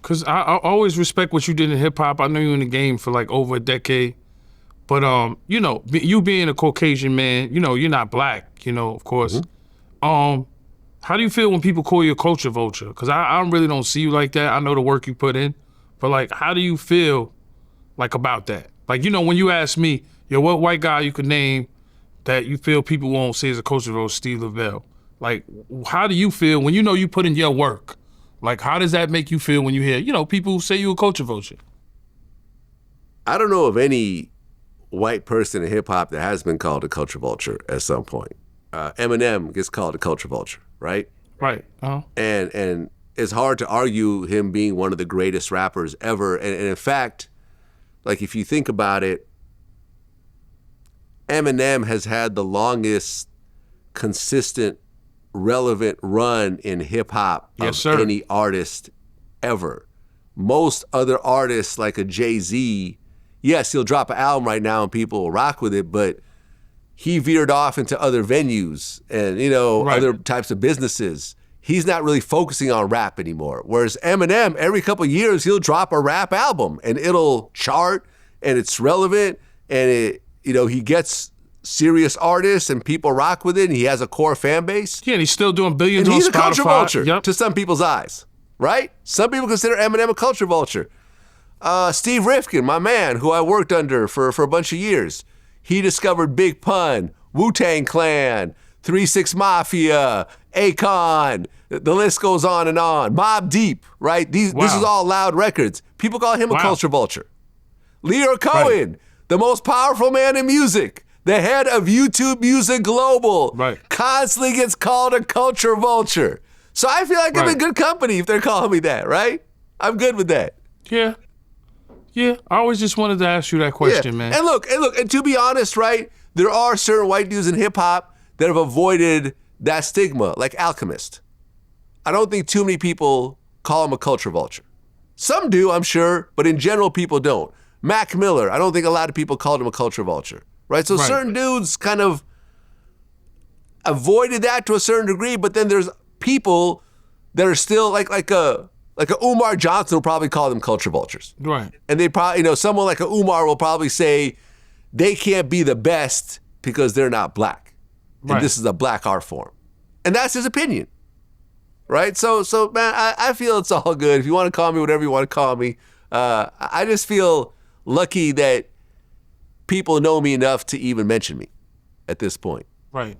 Because I always respect what you did in hip hop. I know you in the game for like over a decade. But, you know, you being a Caucasian man, you know, you're not black, you know, of course. How do you feel when people call you a culture vulture? Because I really don't see you like that. I know the work you put in. But, like, how do you feel, like, about that? Like, you know, when you ask me, yo, what white guy you could name that you feel people won't say is a culture vulture, Steve Lavelle. Like, how do you feel when you know you put in your work? Like, how does that make you feel when you hear, you know, people say you a culture vulture? I don't know of any white person in hip hop that has been called a culture vulture at some point. Eminem gets called a culture vulture, right? Right. Uh-huh. And it's hard to argue him being one of the greatest rappers ever. And in fact, like if you think about it, Eminem has had the longest consistent, relevant run in hip hop of any artist ever. Most other artists like a Jay-Z, yes, he'll drop an album right now and people will rock with it, but he veered off into other venues and, you know, other types of businesses. He's not really focusing on rap anymore. Whereas Eminem, every couple of years, he'll drop a rap album and it'll chart and it's relevant and it, you know, he gets serious artists and people rock with it and he has a core fan base. Yeah, and he's still doing billions and on Spotify. He's a culture vulture to some people's eyes, right? Some people consider Eminem a culture vulture. Steve Rifkind, my man, who I worked under for a bunch of years, he discovered Big Pun, Wu-Tang Clan, 3 6 Mafia, Akon, the list goes on and on. Mobb Deep, right? This is all loud records. People call him a culture vulture. Lear Cohen, the most powerful man in music, the head of YouTube Music Global, constantly gets called a culture vulture. So I feel like I'm in good company if they're calling me that, right? I'm good with that. Yeah. Yeah, I always just wanted to ask you that question, man. And look, and to be honest, right, there are certain white dudes in hip hop that have avoided that stigma, like Alchemist. I don't think too many people call him a culture vulture. Some do, I'm sure, but in general, people don't. Mac Miller, I don't think a lot of people called him a culture vulture, right? So certain dudes kind of avoided that to a certain degree, but then there's people that are still like a Umar Johnson will probably call them culture vultures. Right. And they probably, you know, someone like a Umar will probably say they can't be the best because they're not black. And this is a black art form. And that's his opinion. Right? So man, I feel it's all good. If you want to call me whatever you want to call me, I just feel lucky that people know me enough to even mention me at this point. Right.